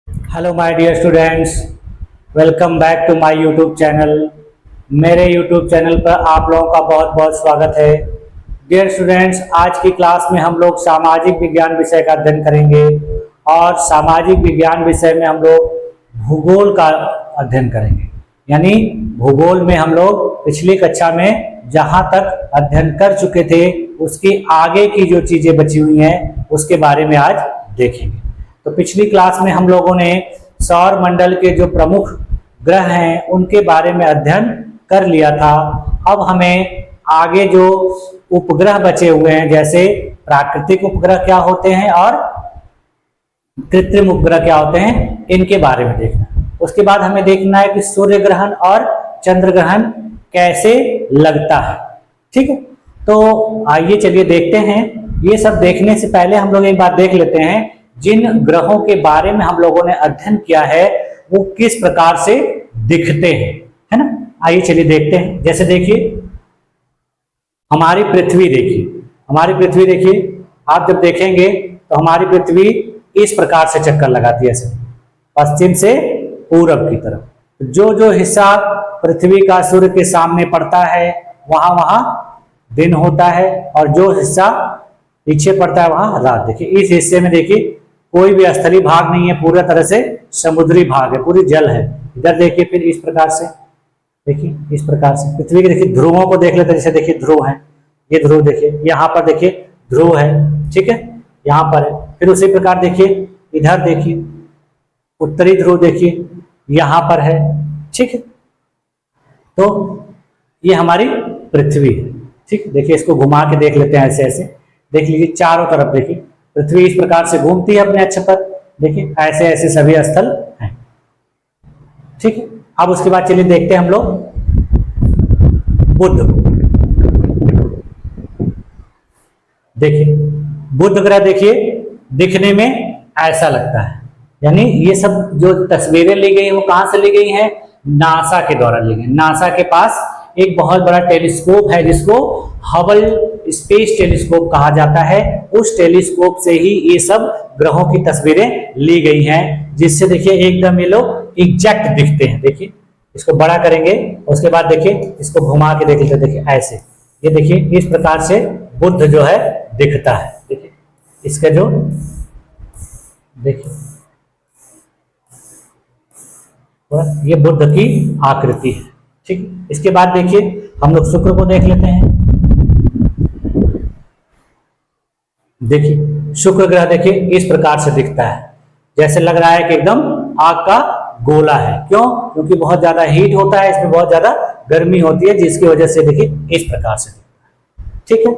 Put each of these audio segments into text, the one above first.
Hello my dear students, welcome back to my YouTube channel. मेरे YouTube channel पर आप लोगों का बहुत बहुत स्वागत है। डियर स्टूडेंट्स, आज की क्लास में हम लोग सामाजिक विज्ञान विषय का अध्ययन करेंगे और सामाजिक विज्ञान विषय में हम लोग भूगोल का अध्ययन करेंगे। यानी भूगोल में हम लोग पिछली कक्षा में जहाँ तक अध्ययन कर चुके थे उसकी आगे की जो चीज़ें बची हुई हैं उसके बारे में आज देखेंगे। तो पिछली क्लास में हम लोगों ने सौर मंडल के जो प्रमुख ग्रह हैं उनके बारे में अध्ययन कर लिया था। अब हमें आगे जो उपग्रह बचे हुए हैं, जैसे प्राकृतिक उपग्रह क्या होते हैं और कृत्रिम उपग्रह क्या होते हैं, इनके बारे में देखना। उसके बाद हमें देखना है कि सूर्य ग्रहण और चंद्र ग्रहण कैसे लगता है। ठीक है, तो आइए चलिए देखते हैं। ये सब देखने से पहले हम लोग एक बात देख लेते हैं, जिन ग्रहों के बारे में हम लोगों ने अध्ययन किया है वो किस प्रकार से दिखते हैं, है ना। आइए चलिए देखते हैं। जैसे देखिए हमारी पृथ्वी, देखिए आप जब देखेंगे तो हमारी पृथ्वी इस प्रकार से चक्कर लगाती है, ऐसे पश्चिम से पूरब की तरफ। जो जो हिस्सा पृथ्वी का सूर्य के सामने पड़ता है वहां वहां दिन होता है और जो हिस्सा पीछे पड़ता है वहां रात। देखिए इस हिस्से में देखिए कोई भी स्थलीय भाग नहीं है, पूरा तरह से समुद्री भाग है, पूरी जल है। इधर देखिए फिर इस प्रकार से, देखिए इस प्रकार से पृथ्वी के देखिए ध्रुवों को देख लेते हैं। जैसे देखिए ध्रुव है, ये ध्रुव देखिए, यहाँ पर देखिए ध्रुव है, ठीक है, यहाँ पर है। फिर उसी प्रकार देखिए इधर देखिए उत्तरी ध्रुव देखिए यहाँ पर है, ठीक है। तो ये हमारी पृथ्वी है, ठीक। देखिए इसको घुमा के देख लेते हैं, ऐसे ऐसे देख लीजिए चारों तरफ। देखिए पृथ्वी इस प्रकार से घूमती है अपने अक्ष पर, देखिए ऐसे ऐसे सभी स्थल हैं, ठीक है। अब उसके बाद चलिए देखते हैं हम लोग बुध। देखिए बुध ग्रह देखिए दिखने में ऐसा लगता है। यानी ये सब जो तस्वीरें ली गई हैं वो कहां से ली गई हैं, नासा के द्वारा ली गई। नासा के पास एक बहुत बड़ा टेलीस्कोप है जिसको हबल स्पेस टेलीस्कोप कहा जाता है। उस टेलीस्कोप से ही ये सब ग्रहों की तस्वीरें ली गई हैं, जिससे देखिए एकदम ये लोग एग्जैक्ट दिखते हैं। देखिए इसको बड़ा करेंगे, उसके बाद देखिए इसको घुमा के देख लेते हैं। देखिए ऐसे, ये देखिए इस प्रकार से बुध जो है दिखता है। देखिए इसका जो देखिए ये बुध की आकृति है, ठीक। इसके बाद देखिए हम लोग शुक्र को देख लेते हैं। देखिए शुक्र ग्रह देखिए इस प्रकार से दिखता है, जैसे लग रहा है कि एकदम आग का गोला है। क्यों? क्योंकि बहुत ज्यादा हीट होता है, इसमें बहुत ज्यादा गर्मी होती है, जिसकी वजह से देखिए इस प्रकार से दिखता है, ठीक है।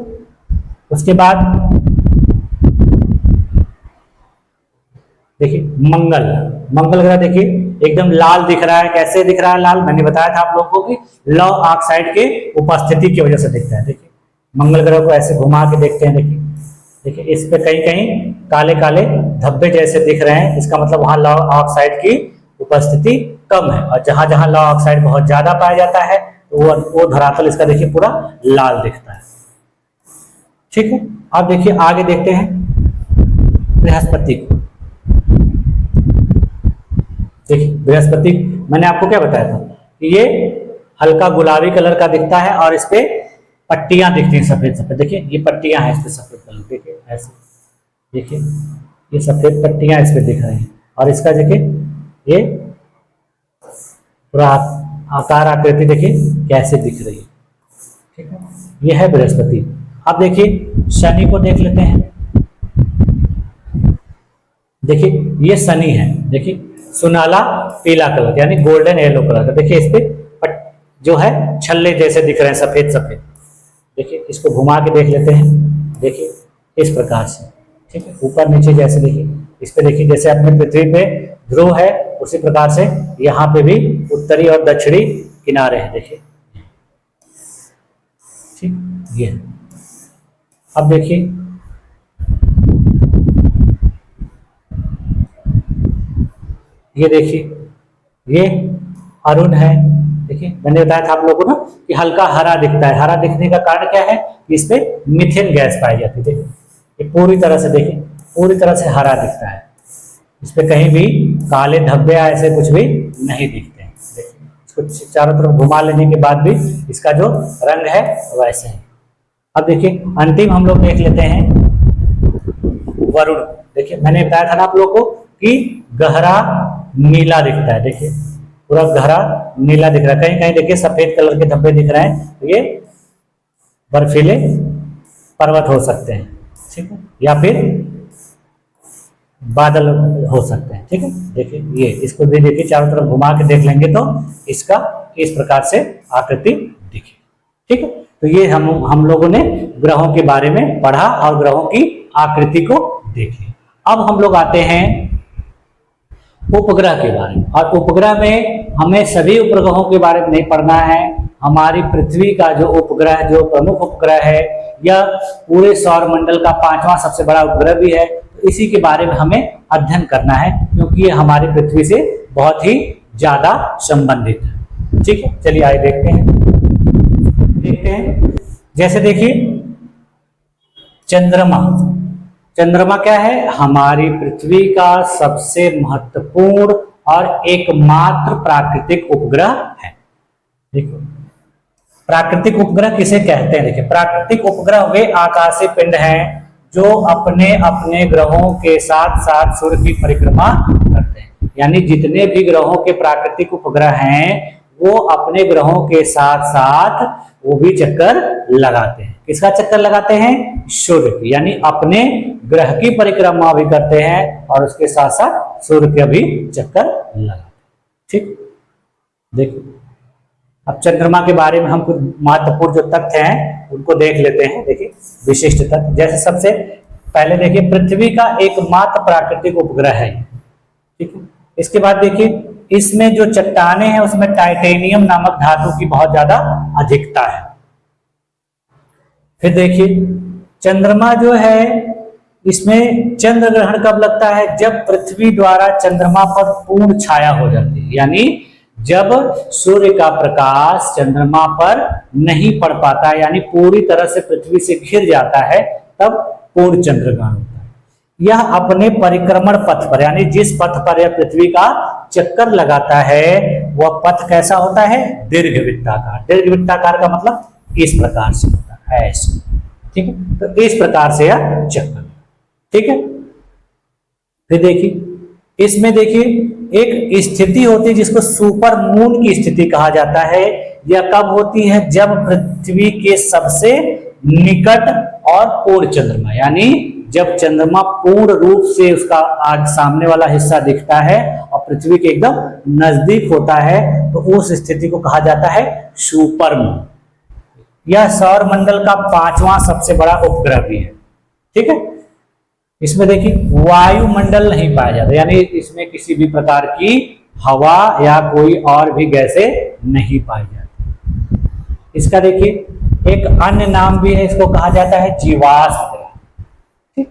उसके बाद देखिए मंगल ग्रह देखिए एकदम लाल दिख रहा है। कैसे दिख रहा है लाल? मैंने बताया था आप लोगों को कि लौ ऑक्साइड के उपस्थिति की वजह से दिखता है। देखिए मंगल ग्रह को ऐसे घुमा के देखते हैं। देखिए इस पे कहीं कहीं काले काले धब्बे जैसे दिख रहे हैं, इसका मतलब वहां लौ ऑक्साइड की उपस्थिति कम है। और जहां जहां लौ ऑक्साइड बहुत ज्यादा पाया जाता है तो वो धरातल इसका देखिए पूरा लाल दिखता है, ठीक है। अब देखिए आगे देखते हैं बृहस्पति को। देखिए बृहस्पति मैंने आपको क्या बताया था कि ये हल्का गुलाबी कलर का दिखता है और इस पे पट्टियां दिखती हैं सफेद सफेद। देखिए ये पट्टियां हैं इस पे सफेद कलर, देखिए ऐसे, देखिए ये सफेद पट्टियां इस पे दिख रही हैं। और इसका देखिए ये पूरा आकार आकृति देखिए कैसे दिख रही है, ठीक है। ये है बृहस्पति। अब देखिए शनि को देख लेते हैं। देखिए ये शनि है, देखिए सुनहला पीला कलर यानी गोल्डन येलो कलर का। देखिए इस पे जो है छल्ले जैसे दिख रहे हैं सफेद सफेद। देखिए इसको घुमा के देख लेते हैं। देखिए इस प्रकार से, ठीक है, ऊपर नीचे जैसे। देखिए इस पे देखिए जैसे अपने पृथ्वी पे ध्रुव है उसी प्रकार से यहाँ पे भी उत्तरी और दक्षिणी किनारे हैं। देखिए ठीक ये। अब देखिए ये देखिए ये अरुण है। देखिए मैंने बताया था आप लोगों को ना कि हल्का हरा दिखता है। हरा दिखने का कारण क्या है कि इस पे मीथेन गैस पाई जाती है। देखिए ये पूरी तरह से, देखिए पूरी तरह से हरा दिखता है, इस पे कहीं भी काले धब्बे ऐसे कुछ भी नहीं दिखते हैं। देखिए इसको चारों तरफ घुमा लेने के बाद भी इसका जो रंग है वैसे है। अब देखिए अंतिम हम लोग देख लेते हैं वरुण। देखिए मैंने बताया था ना आप लोग को कि गहरा नीला दिखता है। देखिए पूरा गहरा नीला दिख रहा है, कहीं कहीं देखिए सफेद कलर के धब्बे दिख रहे हैं, तो ये बर्फीले पर्वत हो सकते हैं, ठीक है, या फिर बादल हो सकते हैं, ठीक है। देखिए ये इसको भी देखिए चारों तरफ घुमा के देख लेंगे तो इसका इस प्रकार से आकृति दिखे, ठीक है। तो ये हम लोगों ने ग्रहों के बारे में पढ़ा और ग्रहों की आकृति को देख लिया। अब हम लोग आते हैं उपग्रह के बारे में, और उपग्रह में हमें सभी उपग्रहों के बारे में नहीं पढ़ना है। हमारी पृथ्वी का जो उपग्रह, जो प्रमुख उपग्रह है, या पूरे सौर मंडल का 5वां सबसे बड़ा उपग्रह भी है, तो इसी के बारे में हमें अध्ययन करना है, क्योंकि ये हमारी पृथ्वी से बहुत ही ज्यादा संबंधित है, ठीक है। चलिए आइए देखते हैं। जैसे देखिए चंद्रमा। चंद्रमा क्या है? हमारी पृथ्वी का सबसे महत्वपूर्ण और एकमात्र प्राकृतिक उपग्रह है। देखो प्राकृतिक उपग्रह किसे कहते हैं? देखिए प्राकृतिक उपग्रह वे आकाशीय पिंड हैं जो अपने अपने ग्रहों के साथ साथ सूर्य की परिक्रमा करते हैं। यानी जितने भी ग्रहों के प्राकृतिक उपग्रह हैं वो अपने ग्रहों के साथ साथ वो भी चक्कर लगाते हैं। किसका चक्कर लगाते हैं? सूर्य की। यानी अपने ग्रह की परिक्रमा भी करते हैं और उसके साथ साथ सूर्य का भी चक्कर लगाते हैं, ठीक। देखिए अब चंद्रमा के बारे में हम कुछ महत्वपूर्ण जो तथ्य हैं उनको देख लेते हैं। देखिए विशिष्ट तथ्य, जैसे सबसे पहले देखिए पृथ्वी का एकमात्र प्राकृतिक उपग्रह है, ठीक है। इसके बाद देखिए इसमें जो चट्टाने हैं उसमें टाइटेनियम नामक धातु की बहुत ज्यादा अधिकता है। फिर देखिए चंद्रमा जो है इसमें चंद्र ग्रहण कब लगता है? जब पृथ्वी द्वारा चंद्रमा पर पूर्ण छाया हो जाती है, यानी जब सूर्य का प्रकाश चंद्रमा पर नहीं पड़ पाता, यानी पूरी तरह से पृथ्वी से घिर जाता है, तब पूर्ण चंद्र ग्रहण होता है। यह अपने परिक्रमण पथ पर, यानी जिस पथ पर यह पृथ्वी का चक्कर लगाता है वह पथ कैसा होता है? दीर्घवृत्ताकार। दीर्घवृत्ताकार का मतलब इस प्रकार से होता है, ऐसे, ठीक है। तो इस प्रकार से यह चक्कर, ठीक है। फिर देखिए इसमें देखिए एक स्थिति होती है जिसको सुपर मून की स्थिति कहा जाता है। यह कब होती है? जब पृथ्वी के सबसे निकट और पूर्ण चंद्रमा, यानी जब चंद्रमा पूर्ण रूप से उसका आज सामने वाला हिस्सा दिखता है और पृथ्वी के एकदम नजदीक होता है, तो उस स्थिति को कहा जाता है सुपर मून। यह सौर मंडल का 5वां सबसे बड़ा उपग्रह भी है, ठीक है। इसमें देखिए वायुमंडल नहीं पाया जाता, यानी इसमें किसी भी प्रकार की हवा या कोई और भी गैसें नहीं पाई जाती। इसका देखिए एक अन्य नाम भी है, इसको कहा जाता है जीवाश्म ग्रह, ठीक।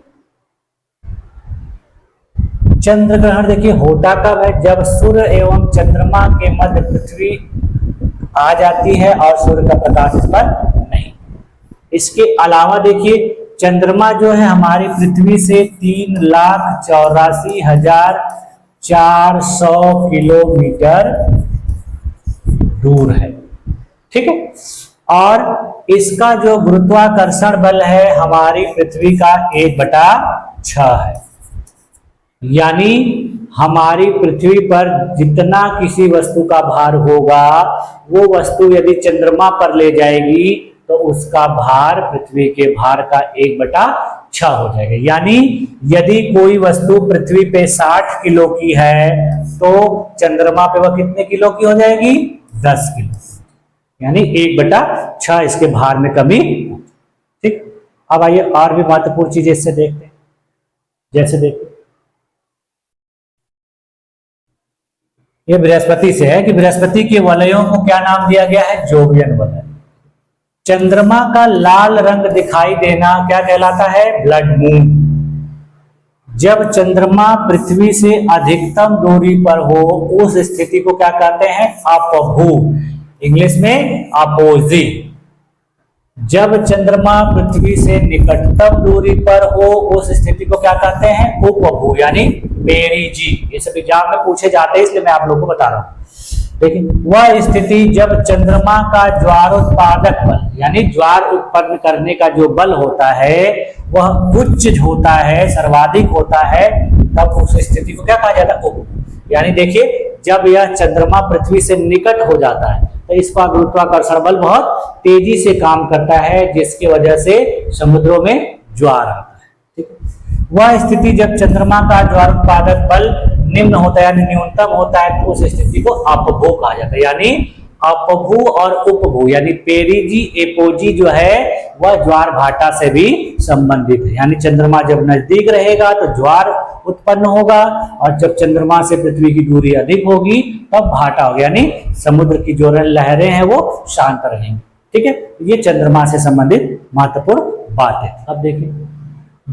चंद्र ग्रहण देखिए होता कब है? जब सूर्य एवं चंद्रमा के मध्य पृथ्वी आ जाती है और सूर्य का प्रकाश इस पर नहीं। इसके अलावा देखिए चंद्रमा जो है हमारी पृथ्वी से 3,84,400 किलोमीटर दूर है, ठीक है। और इसका जो गुरुत्वाकर्षण बल है हमारी पृथ्वी का 1/6 है। यानी हमारी पृथ्वी पर जितना किसी वस्तु का भार होगा वो वस्तु यदि चंद्रमा पर ले जाएगी तो उसका भार पृथ्वी के भार का 1/6 हो जाएगा। यानी यदि कोई वस्तु पृथ्वी पे 60 किलो की है तो चंद्रमा पे वह कितने किलो की हो जाएगी? 10 किलो, यानी 1/6 इसके भार में कमी, ठीक। अब आइए और भी महत्वपूर्ण चीजें इससे देखते हैं। जैसे देखिए ये बृहस्पति से है कि बृहस्पति के वलयों को क्या नाम दिया गया है? जोवियन वलय। चंद्रमा का लाल रंग दिखाई देना क्या कहलाता है? Blood moon. जब चंद्रमा पृथ्वी से अधिकतम दूरी पर हो उस स्थिति को क्या कहते हैं? अपभू, इंग्लिश में अपोजी। जब चंद्रमा पृथ्वी से निकटतम दूरी पर हो उस स्थिति को क्या कहते हैं? उपभू यानी पेरिजी। ये सब एग्जाम में पूछे जाते हैं, इसलिए मैं आप लोगों को बता रहा हूं। लेकिन वह स्थिति जब चंद्रमा का ज्वार उत्पादक बल यानी ज्वार उत्पन्न करने का जो बल होता है वह उच्च होता है, सर्वाधिक होता है, तब उस स्थिति को क्या कहा जाता है? उपभू। यानी देखिए, जब यह चंद्रमा पृथ्वी से निकट हो जाता है तो इसका गुरुत्वाकर्षण बल बहुत तेजी से काम करता है, जिसकी वजह से समुद्रों में ज्वार आता है। ठीक है, वह स्थिति जब चंद्रमा का ज्वार उत्पादक बल निम्न होता है यानी न्यूनतम होता है तो उस स्थिति को अपभू कहा जाता है। यानी अपभू और उपभू यानी पेरिजी एपोजी जो है वह ज्वार भाटा से भी संबंधित है। यानी चंद्रमा जब नजदीक रहेगा तो ज्वार उत्पन्न होगा, और जब चंद्रमा से पृथ्वी की दूरी अधिक होगी तब भाटा होगा, यानी समुद्र की जो लहरें हैं वो शांत रहेंगी। ठीक है, ये चंद्रमा से संबंधित महत्वपूर्ण बात है। अब देखिए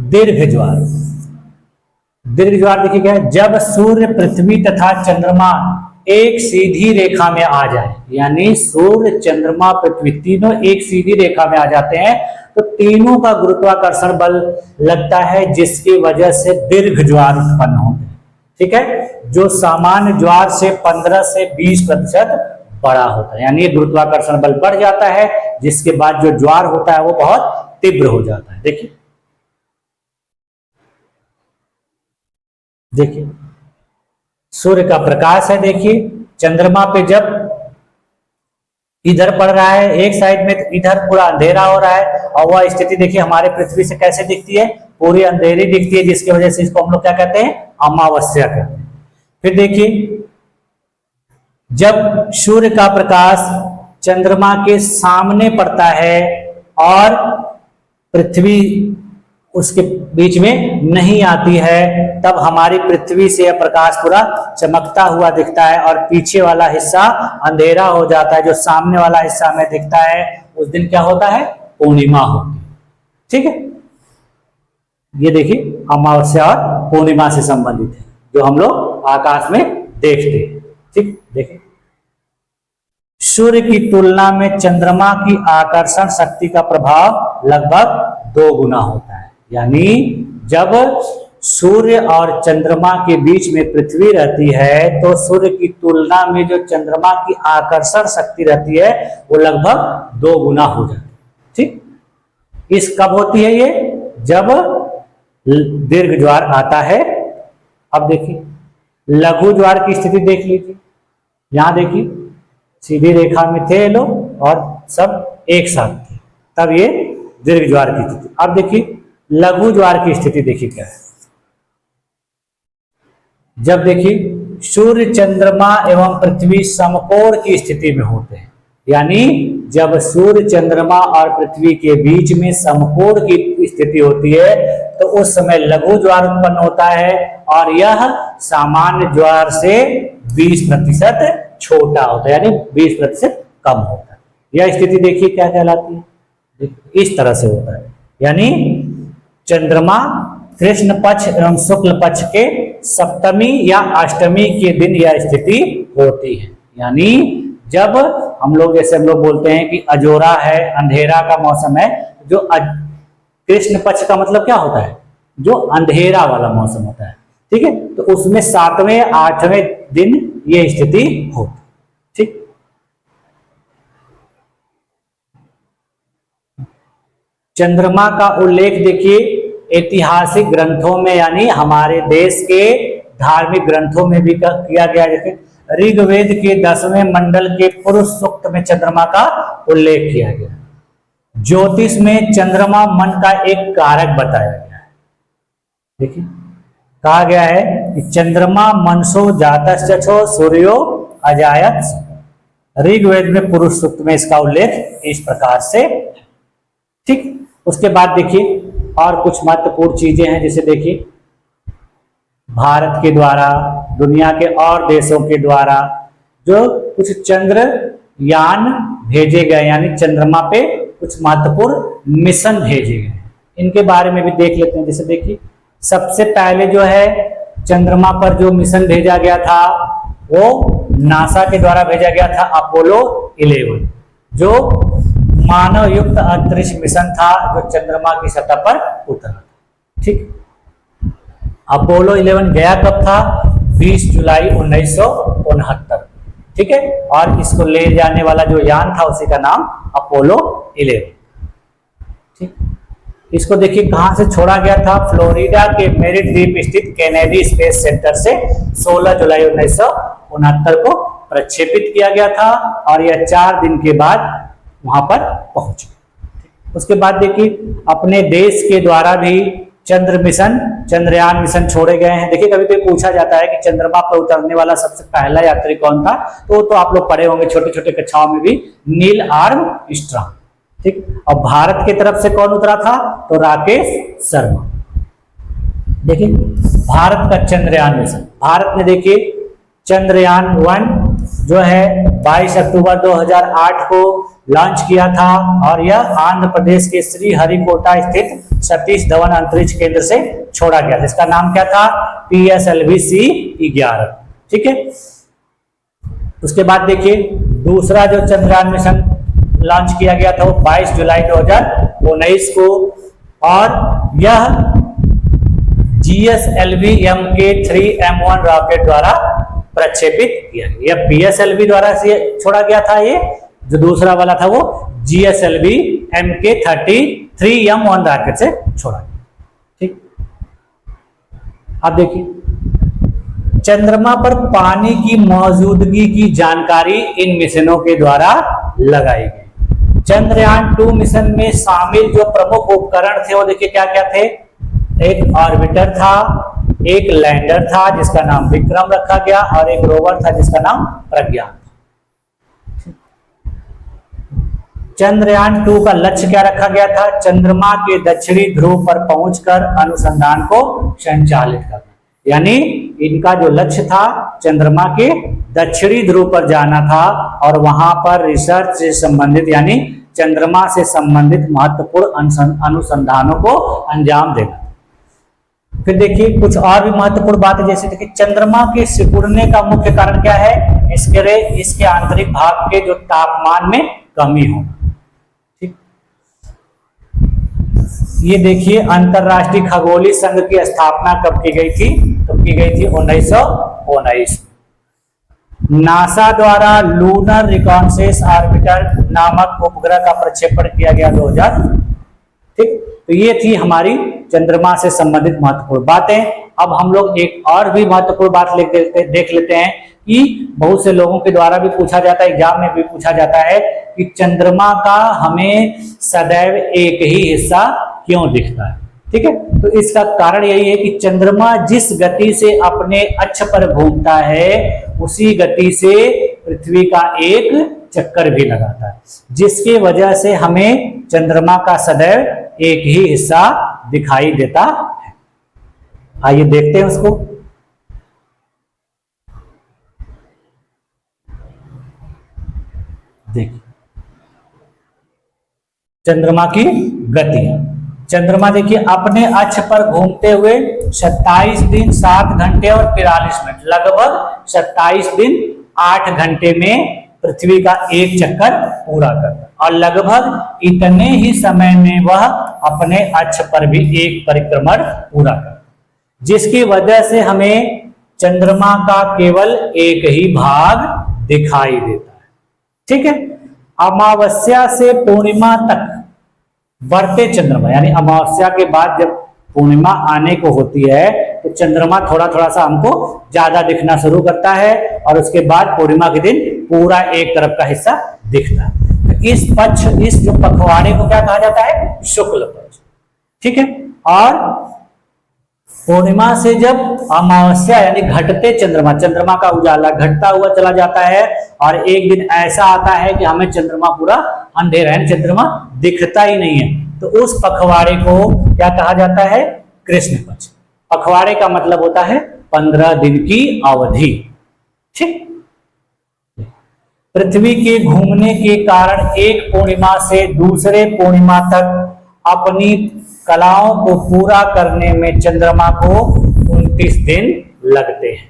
दीर्घ ज्वार। दीर्घ ज्वार देखिए क्या है? जब सूर्य, पृथ्वी तथा चंद्रमा एक सीधी रेखा में आ जाए, यानी सूर्य, चंद्रमा, पृथ्वी तीनों एक सीधी रेखा में आ जाते हैं तो तीनों का गुरुत्वाकर्षण बल लगता है, जिसकी वजह से दीर्घ ज्वार उत्पन्न होते हैं। ठीक है, जो सामान्य ज्वार से 15 से 20% बड़ा होता है, यानी गुरुत्वाकर्षण बल बढ़ जाता है, जिसके बाद जो ज्वार होता है वो बहुत तीव्र हो जाता है। देखिए देखिए सूर्य का प्रकाश है, देखिए चंद्रमा पे जब इधर पड़ रहा है एक साइड में तो इधर पूरा अंधेरा हो रहा है, और वह स्थिति देखिए हमारे पृथ्वी से कैसे दिखती है? पूरी अंधेरी दिखती है, जिसकी वजह से इसको हम लोग क्या कहते हैं? अमावस्या कहते हैं। फिर देखिए जब सूर्य का प्रकाश चंद्रमा के सामने पड़ता है और पृथ्वी उसके बीच में नहीं आती है, तब हमारी पृथ्वी से यह प्रकाश पूरा चमकता हुआ दिखता है और पीछे वाला हिस्सा अंधेरा हो जाता है। जो सामने वाला हिस्सा हमें दिखता है उस दिन क्या होता है? पूर्णिमा होती है। ठीक है, ये देखिए अमावस्या और पूर्णिमा से संबंधित है जो हम लोग आकाश में देखते हैं। ठीक, देखिए सूर्य की तुलना में चंद्रमा की आकर्षण शक्ति का प्रभाव लगभग 2 गुना होता है। यानी जब सूर्य और चंद्रमा के बीच में पृथ्वी रहती है तो सूर्य की तुलना में जो चंद्रमा की आकर्षण शक्ति रहती है वो लगभग 2 गुना हो जाती है। ठीक, इस कब होती है? ये जब दीर्घ ज्वार आता है। अब देखिए लघु ज्वार की स्थिति देख लीजिए, यहां देखिए सीधी रेखा में थे लोग और सब एक साथ थे, तब ये दीर्घ ज्वार की स्थिति। अब देखिए लघु ज्वार की स्थिति देखिए क्या है? जब देखिए सूर्य, चंद्रमा एवं पृथ्वी समकोण की स्थिति में होते हैं, यानी जब सूर्य, चंद्रमा और पृथ्वी के बीच में समकोण की स्थिति होती है तो उस समय लघु ज्वार उत्पन्न होता है, और यह सामान्य ज्वार से 20% छोटा होता है, यानी 20% कम होता है। यह स्थिति देखिए क्या कहलाती है? इस तरह से होता है, यानी चंद्रमा कृष्ण पक्ष एवं शुक्ल पक्ष के सप्तमी या अष्टमी के दिन यह स्थिति होती है। यानी जब हम लोग जैसे हम लोग बोलते हैं कि अजोरा है, अंधेरा का मौसम है, जो कृष्ण पक्ष का मतलब क्या होता है? जो अंधेरा वाला मौसम होता है। ठीक है, तो उसमें 7वें 8वें दिन ये स्थिति होती। ठीक, चंद्रमा का उल्लेख देखिए ऐतिहासिक ग्रंथों में, यानी हमारे देश के धार्मिक ग्रंथों में भी किया गया। जैसे ऋग्वेद के 10वें मंडल के पुरुष सूक्त में चंद्रमा का उल्लेख किया गया। ज्योतिष में चंद्रमा मन का एक कारक बताया गया है। देखिए कहा गया है कि चंद्रमा मनसो जातश्चो सूर्यो अजायत। ऋग्वेद में पुरुष सूक्त में इसका उल्लेख इस प्रकार से। ठीक, उसके बाद देखिए और कुछ महत्वपूर्ण चीजें हैं, जैसे देखिए भारत के द्वारा, दुनिया के और देशों के द्वारा जो कुछ चंद्रयान भेजे गए, यानी चंद्रमा पे कुछ महत्वपूर्ण मिशन भेजे गए, इनके बारे में भी देख लेते हैं। जैसे देखिए सबसे पहले जो है चंद्रमा पर जो मिशन भेजा गया था वो नासा के द्वारा भेजा गया था, अपोलो 11, जो मानव युक्त अंतरिक्ष मिशन था जो चंद्रमा की सतह पर उतरा। ठीक, अपोलो 11 गया कब था? 20 जुलाई 1969। ठीक है, और इसको ले जाने वाला जो यान था उसी का नाम अपोलो 11। ठीक, इसको देखिए कहां से छोड़ा गया था? फ्लोरिडा के मेरिट द्वीप स्थित केनेडी स्पेस सेंटर से 16 जुलाई 1969 को प्रक्षेपित किया गया था और यह 4 दिन के बाद वहां पर पहुंच गया। उसके बाद देखिए अपने देश के द्वारा भी चंद्रयान मिशन छोड़े गए हैं। देखिए कभी कभी पूछा जाता है कि चंद्रमा पर उतरने वाला सबसे पहला यात्री कौन था, तो आप लोग पढ़े होंगे छोटे छोटे कक्षाओं में भी, नील आर्मस्ट्रांग। ठीक, और भारत की तरफ से कौन उतरा था? तो राकेश शर्मा। देखिए भारत का चंद्रयान मिशन, भारत ने देखिए चंद्रयान 1 जो है 22 अक्टूबर 2008 को लॉन्च किया था और यह आंध्र प्रदेश के श्रीहरिकोटा स्थित सतीश धवन अंतरिक्ष केंद्र से छोड़ा गया था। इसका नाम क्या था? PSLV-C11। ठीक है, उसके बाद देखिए दूसरा जो चंद्रयान मिशन लॉन्च किया गया था वो 22 जुलाई 2019 को, और यह GSLV-MK3M1 रॉकेट द्वारा प्रक्षेपित किया गया। यह PSLV द्वारा से छोड़ा गया था, ये जो दूसरा वाला था वो GSLV-MK3M1 रॉकेट से छोड़ा गया। ठीक, अब देखिए चंद्रमा पर पानी की मौजूदगी की जानकारी इन मिशनों के द्वारा लगाई गई। चंद्रयान 2 मिशन में शामिल जो प्रमुख उपकरण थे वो देखिए क्या क्या थे? एक ऑर्बिटर था, एक लैंडर था जिसका नाम विक्रम रखा गया, और एक रोवर था जिसका नाम प्रज्ञान। चंद्रयान 2 का लक्ष्य क्या रखा गया था? चंद्रमा के दक्षिणी ध्रुव पर पहुंचकर अनुसंधान को संचालित करना। यानी इनका जो लक्ष्य था चंद्रमा के दक्षिणी ध्रुव पर जाना था और वहां पर रिसर्च से संबंधित यानी चंद्रमा से संबंधित महत्वपूर्ण अनुसंधानों को अंजाम देना। फिर देखिए कुछ और भी महत्वपूर्ण बात है, जैसे देखिए चंद्रमा के सिकुड़ने का मुख्य कारण क्या है? इसके आंतरिक भाग के जो तापमान में कमी हो। ठीक, ये देखिए अंतरराष्ट्रीय खगोलीय संघ की स्थापना कब की गई थी? तो की गई थी 1919। नासा द्वारा लूनर रिकॉन्सेस ऑर्बिटर नामक उपग्रह का प्रक्षेपण किया गया 2000। ठीक, तो ये थी हमारी चंद्रमा से संबंधित महत्वपूर्ण बातें। अब हम लोग एक और भी महत्वपूर्ण बात देख लेते हैं कि बहुत से लोगों के द्वारा भी पूछा जाता है, एग्जाम में भी पूछा जाता है कि चंद्रमा का हमें सदैव एक ही हिस्सा क्यों दिखता है। ठीक है, तो इसका कारण यही है कि चंद्रमा जिस गति से अपने अक्ष पर घूमता है उसी गति से पृथ्वी का एक चक्कर भी लगाता है, जिसकी वजह से हमें चंद्रमा का सदैव एक ही हिस्सा दिखाई देता है। आइए देखते हैं उसको। देखिए चंद्रमा की गति। चंद्रमा देखिए अपने अक्ष पर घूमते हुए 27 दिन 7 घंटे और 43 मिनट, लगभग 27 दिन 8 घंटे में पृथ्वी का एक चक्कर पूरा करता, और लगभग इतने ही समय में वह अपने अक्ष पर भी एक परिक्रमण पूरा करता, जिसकी वजह से हमें चंद्रमा का केवल एक ही भाग दिखाई देता है। ठीक है, अमावस्या से पूर्णिमा तक बढ़ते चंद्रमा, यानी अमावस्या के बाद जब पूर्णिमा आने को होती है तो चंद्रमा थोड़ा थोड़ा सा हमको ज्यादा दिखना शुरू करता है, और उसके बाद पूर्णिमा के दिन पूरा एक तरफ का हिस्सा दिखता है। तो इस जो पखवाड़े को क्या कहा जाता है? शुक्ल पक्ष। ठीक है, और पूर्णिमा से जब अमावस्या यानी घटते चंद्रमा का उजाला घटता हुआ चला जाता है, और एक दिन ऐसा आता है कि हमें चंद्रमा पूरा अंधेरा है, चंद्रमा दिखता ही नहीं है, तो उस पखवाड़े को क्या कहा जाता है? कृष्ण पक्ष। पखवाड़े का मतलब होता है 15 दिन की अवधि। ठीक, पृथ्वी के घूमने के कारण एक पूर्णिमा से दूसरे पूर्णिमा तक अपनी कलाओं को पूरा करने में चंद्रमा को 29 दिन लगते हैं,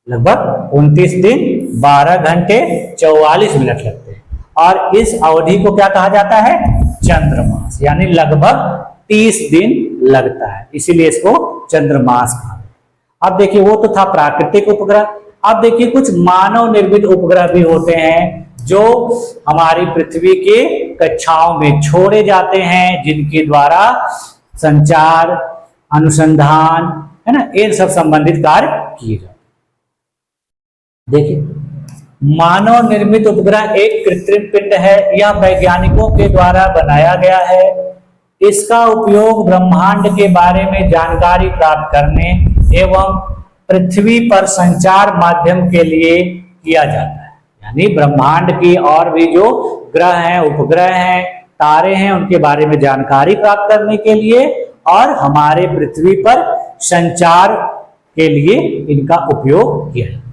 लगभग 29 दिन 12 घंटे 44 मिनट लगते हैं, और इस अवधि को क्या कहा जाता है? चंद्रमास, यानी लगभग 30 दिन लगता है, इसीलिए इसको चंद्रमास कहा। अब देखिए वो तो था प्राकृतिक उपग्रह। अब देखिए कुछ मानव निर्मित उपग्रह भी होते हैं जो हमारी पृथ्वी के कक्षाओं में छोड़े जाते हैं, जिनके द्वारा संचार, अनुसंधान, है ना, इन सब संबंधित कार्य किए जाते हैं। देखिए मानव निर्मित उपग्रह एक कृत्रिम पिंड है, यह वैज्ञानिकों के द्वारा बनाया गया है। इसका उपयोग ब्रह्मांड के बारे में जानकारी प्राप्त करने एवं पृथ्वी पर संचार माध्यम के लिए किया जाता है। यानी ब्रह्मांड की और भी जो ग्रह हैं, उपग्रह हैं, तारे हैं, उनके बारे में जानकारी प्राप्त करने के लिए और हमारे पृथ्वी पर संचार के लिए इनका उपयोग किया जाता है।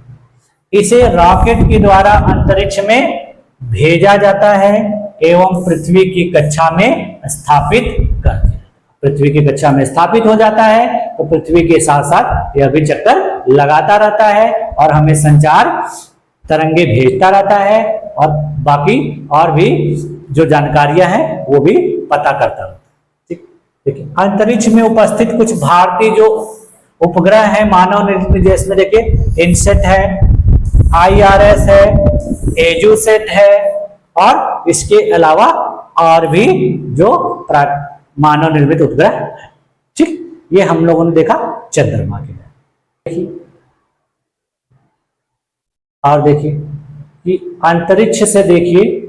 इसे रॉकेट के द्वारा अंतरिक्ष में भेजा जाता है एवं पृथ्वी की कक्षा में स्थापित कर दिया। पृथ्वी की कक्षा में स्थापित हो जाता है तो पृथ्वी के साथ साथ यह भी चक्कर लगाता रहता है और हमें संचार तरंगे भेजता रहता है और बाकी और भी जो जानकारियां हैं वो भी पता करता रहता है। ठीक, देखिए अंतरिक्ष में उपस्थित कुछ भारतीय जो उपग्रह है मानव निर्मित, जिसमें देखिए इनसेट है, IRS है, एजुसेट है और इसके अलावा और भी जो मानव निर्मित उपग्रह है। ठीक, ये हम लोगों ने देखा चंद्रमा के लिए। और देखिए कि अंतरिक्ष से देखिए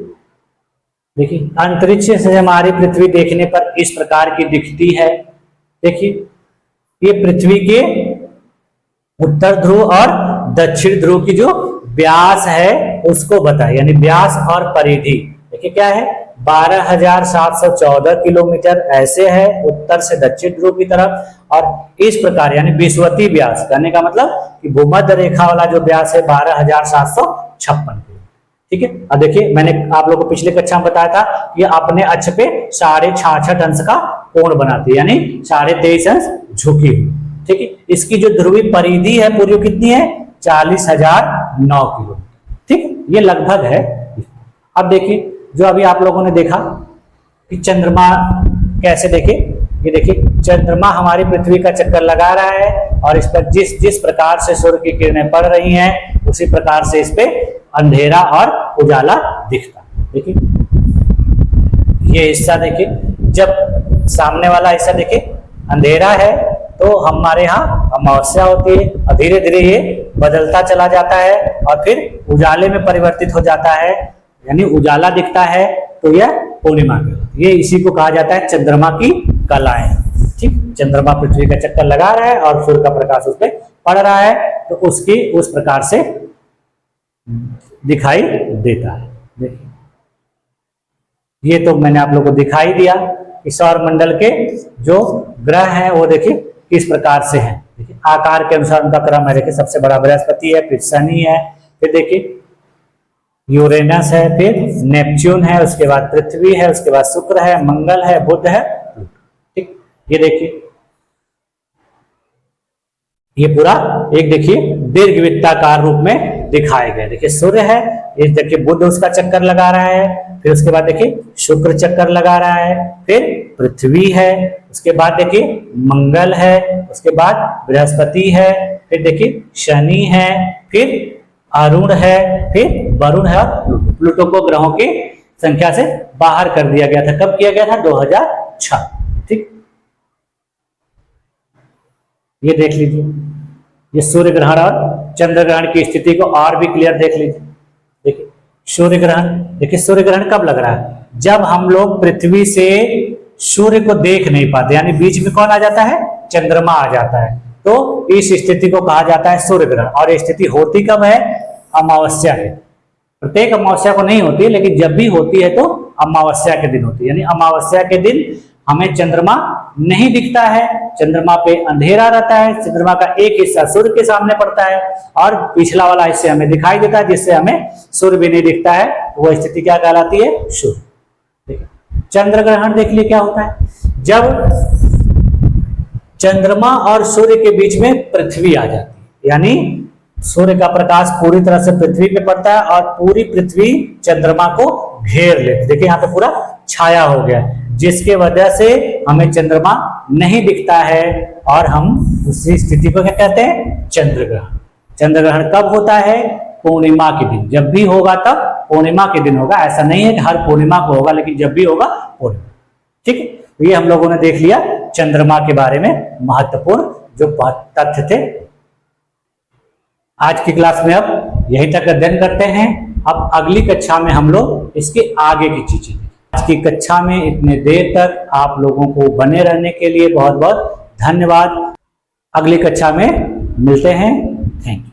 अंतरिक्ष से हमारी पृथ्वी देखने पर इस प्रकार की दिखती है। देखिए ये पृथ्वी के उत्तर ध्रुव और दक्षिण ध्रुव की जो व्यास है उसको बताए, यानी व्यास और परिधि देखिए क्या है, 12,714 किलोमीटर ऐसे है उत्तर से दक्षिण ध्रुव की तरफ। और इस प्रकार यानी विषुवतीय व्यास, कहने का मतलब कि भूमध्य रेखा वाला जो व्यास है 12,756। ठीक है, अब देखिए मैंने आप लोगों को पिछले कक्षा में बताया था कि अपने अक्ष पे 66.5 अंश का कोण बनाती है, यानी 23.5 अंश झुकी हुई। ठीक है, इसकी जो ध्रुवीय परिधि है पूरी कितनी है, 40,009 किलोमीटर। ठीक, ये लगभग है। अब देखिए जो अभी आप लोगों ने देखा कि चंद्रमा कैसे, देखे ये देखिए चंद्रमा हमारी पृथ्वी का चक्कर लगा रहा है और इस पर जिस जिस प्रकार से सूर्य की किरणें पड़ रही हैं उसी प्रकार से इस पे अंधेरा और उजाला दिखता है। देखिए ये हिस्सा देखिए, जब सामने वाला हिस्सा देखिए अंधेरा है तो हमारे यहाँ अमावस्या होती है और धीरे धीरे ये बदलता चला जाता है और फिर उजाले में परिवर्तित हो जाता है, यानी उजाला दिखता है तो यह पूर्णिमा कहलाती है। ये इसी को कहा जाता है चंद्रमा की कलाएं। ठीक, चंद्रमा पृथ्वी का चक्कर लगा रहा है और सूर्य का प्रकाश उस पर पड़ रहा है तो उसकी उस प्रकार से दिखाई देता है। देखिए ये तो मैंने आप लोगों को दिखाई दिया कि सौर मंडल के जो ग्रह हैं वो देखिए किस प्रकार से हैं। देखिए आकार के अनुसार उनका क्रम है। देखिए सबसे बड़ा बृहस्पति है, फिर शनि है, फिर देखिए यूरेनस है, फिर नेपच्यून है, उसके बाद पृथ्वी है, उसके बाद शुक्र है, मंगल है, बुध है। ठीक, ये देखिए ये पूरा एक देखिए दीर्घवृत्ताकार रूप में दिखाए गए। देखिए सूर्य है, ये देखिए बुध उसका चक्कर लगा रहा है, फिर उसके बाद देखिए शुक्र चक्कर लगा रहा है, फिर पृथ्वी है, उसके बाद देखिए मंगल है, उसके बाद बृहस्पति है, फिर देखिए शनि है, फिर अरुण है, फिर वरुण है और प्लूटो को ग्रहों की संख्या से बाहर कर दिया गया था। कब किया गया था? 2006। ठीक, ये देख लीजिए, ये सूर्य ग्रहण और चंद्र ग्रहण की स्थिति को और भी क्लियर देख लीजिए। देखिए सूर्य ग्रहण, देखिए सूर्य ग्रहण कब लग रहा है? जब हम लोग पृथ्वी से सूर्य को देख नहीं पाते, यानी बीच में कौन आ जाता है? चंद्रमा आ जाता है, तो इस स्थिति को कहा जाता है सूर्य ग्रहण। और ये स्थिति होती कब है? अमावस्या के, प्रत्येक अमावस्या को नहीं होती है लेकिन जब भी होती है तो अमावस्या के दिन होती है। यानी अमावस्या के दिन हमें चंद्रमा नहीं दिखता है, चंद्रमा पे अंधेरा रहता है, चंद्रमा का एक हिस्सा सूर्य के सामने पड़ता है और पिछला वाला हिस्सा हमें दिखाई देता है, जिससे हमें सूर्य भी नहीं दिखता है। वह स्थिति क्या कहलाती है? सूर्य। देखिए चंद्र ग्रहण देख लिए क्या होता है? जब चंद्रमा और सूर्य के बीच में पृथ्वी आ जाती है, यानी सूर्य का प्रकाश पूरी तरह से पृथ्वी पे पड़ता है और पूरी पृथ्वी चंद्रमा को घेर लेती है। देखिए यहाँ पे पूरा छाया हो गया, जिसके वजह से हमें चंद्रमा नहीं दिखता है और हम उसी स्थिति को क्या कहते हैं, चंद्रग्रहण। चंद्रग्रहण कब होता है, पूर्णिमा के दिन। जब भी होगा तब पूर्णिमा के दिन होगा, ऐसा नहीं है कि हर पूर्णिमा को होगा, लेकिन जब भी होगा पूर्णिमा। ठीक है, तो ये हम लोगों ने देख लिया चंद्रमा के बारे में महत्वपूर्ण जो तथ्य थे। आज की क्लास में अब यहीं तक अध्ययन करते हैं। अब अगली कक्षा में हम लोग इसके आगे की चीजें देखेंगे। आज की कक्षा में इतने देर तक आप लोगों को बने रहने के लिए बहुत बहुत धन्यवाद। अगली कक्षा में मिलते हैं। Thank you.